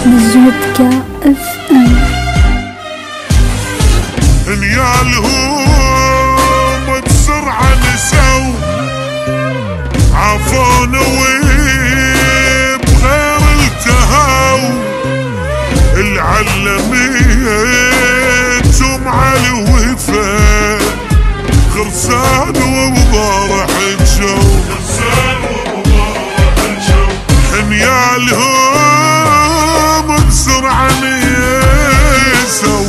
زودكا اف ام. نيالهم بسرعة نسوا عافون وبغير التهاو، العلميتهم على الوفا خرسان ومبارح الجو، نيالهم بسرعة نسوا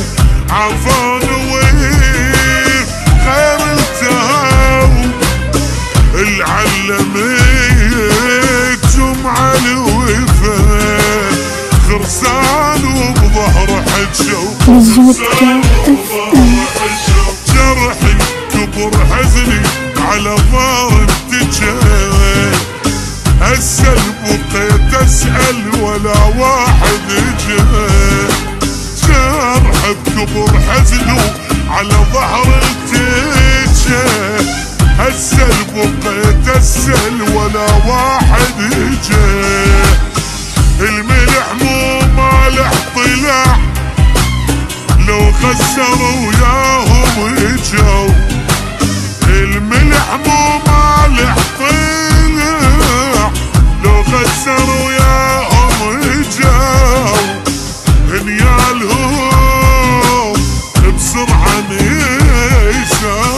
عافون وبغير التهاو، العلميتهم على الوفا خرسان وبظهر حجو، زودكا اف ام. جرحي كبر حزني على ظهر التجاه، اسال بقيت اسال ولا واحد جاه، جرحي بكبر حزني على ظهر التجاه، اسال بقيت اسال ولا واحد جاه، الملح مو مالح طلع لو خسروا وياهم اجوا، الملح مو مالح طلع لو خسروا وياهم اجوا، نيالهم بسرعة نسوا.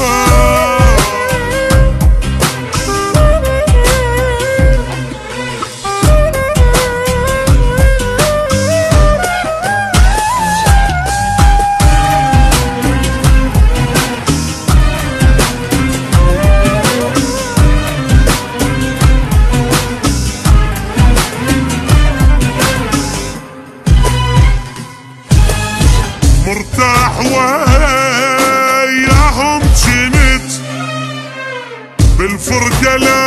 مرتاح وياهم جنت بالفرقة لا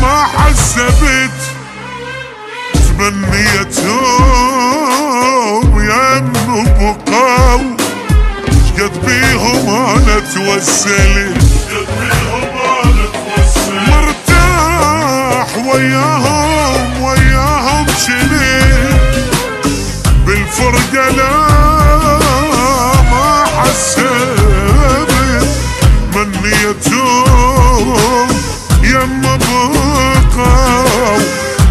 ما حسبت، تمنيتهم يم بقاو شقد بيهم انا توسلت، مرتاح وياهم جنت بالفرقة لا ما حسبت، منيتهم يم بقاو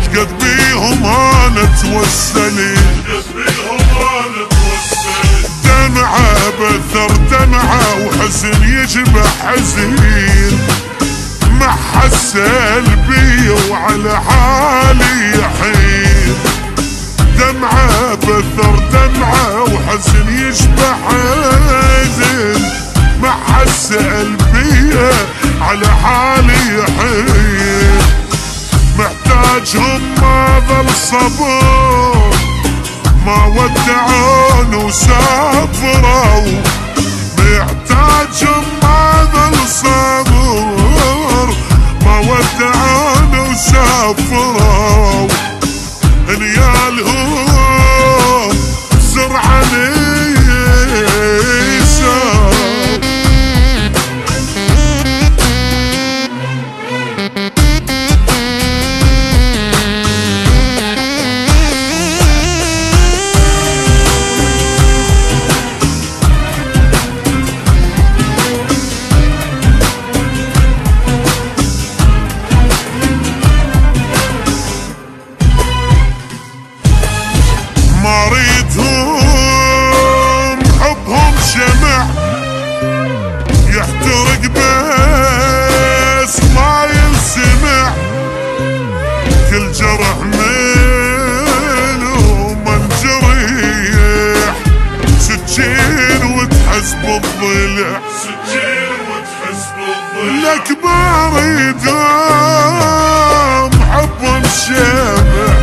شقد بيهم انا توسلت، دمعة بثر دمعة وحزن يشبه حزين، ما حسل بي وعلى حالي يحين، دمعة بثر دمعة وحزن يشبه حزن، ما حس قلبي على حالي يحين، محتاجهم ما ظل صبر ما ودعون وسافروا، محتاجهم ما ظل صبر ما ودعون وسافروا، نيالهم بسرعة نسوا. مريضهم حبهم شمع يحترق بس ما ينسمع، كل جرح منهم منجريح سجين وتحس بالضلع، لك مريضهم حبهم شمع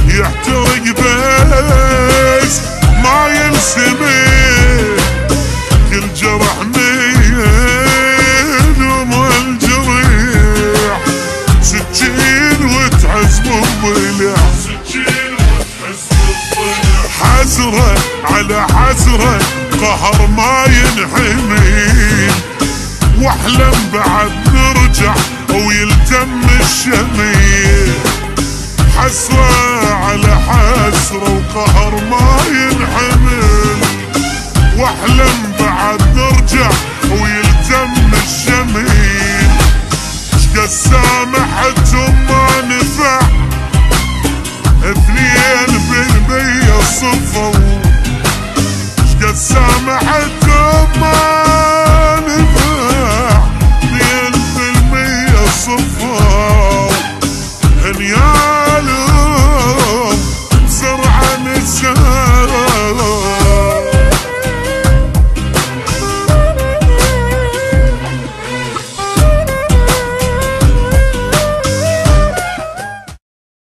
يحترق بس ما ينسمع، كل جرح منهم الجريح سجين وتحس بالضلع، حسرة على حسرة قهر ما ينحمل، واحلم بعد نرجع ويلتم الشميل، حسرة على القهر ما ينحمل، واحلم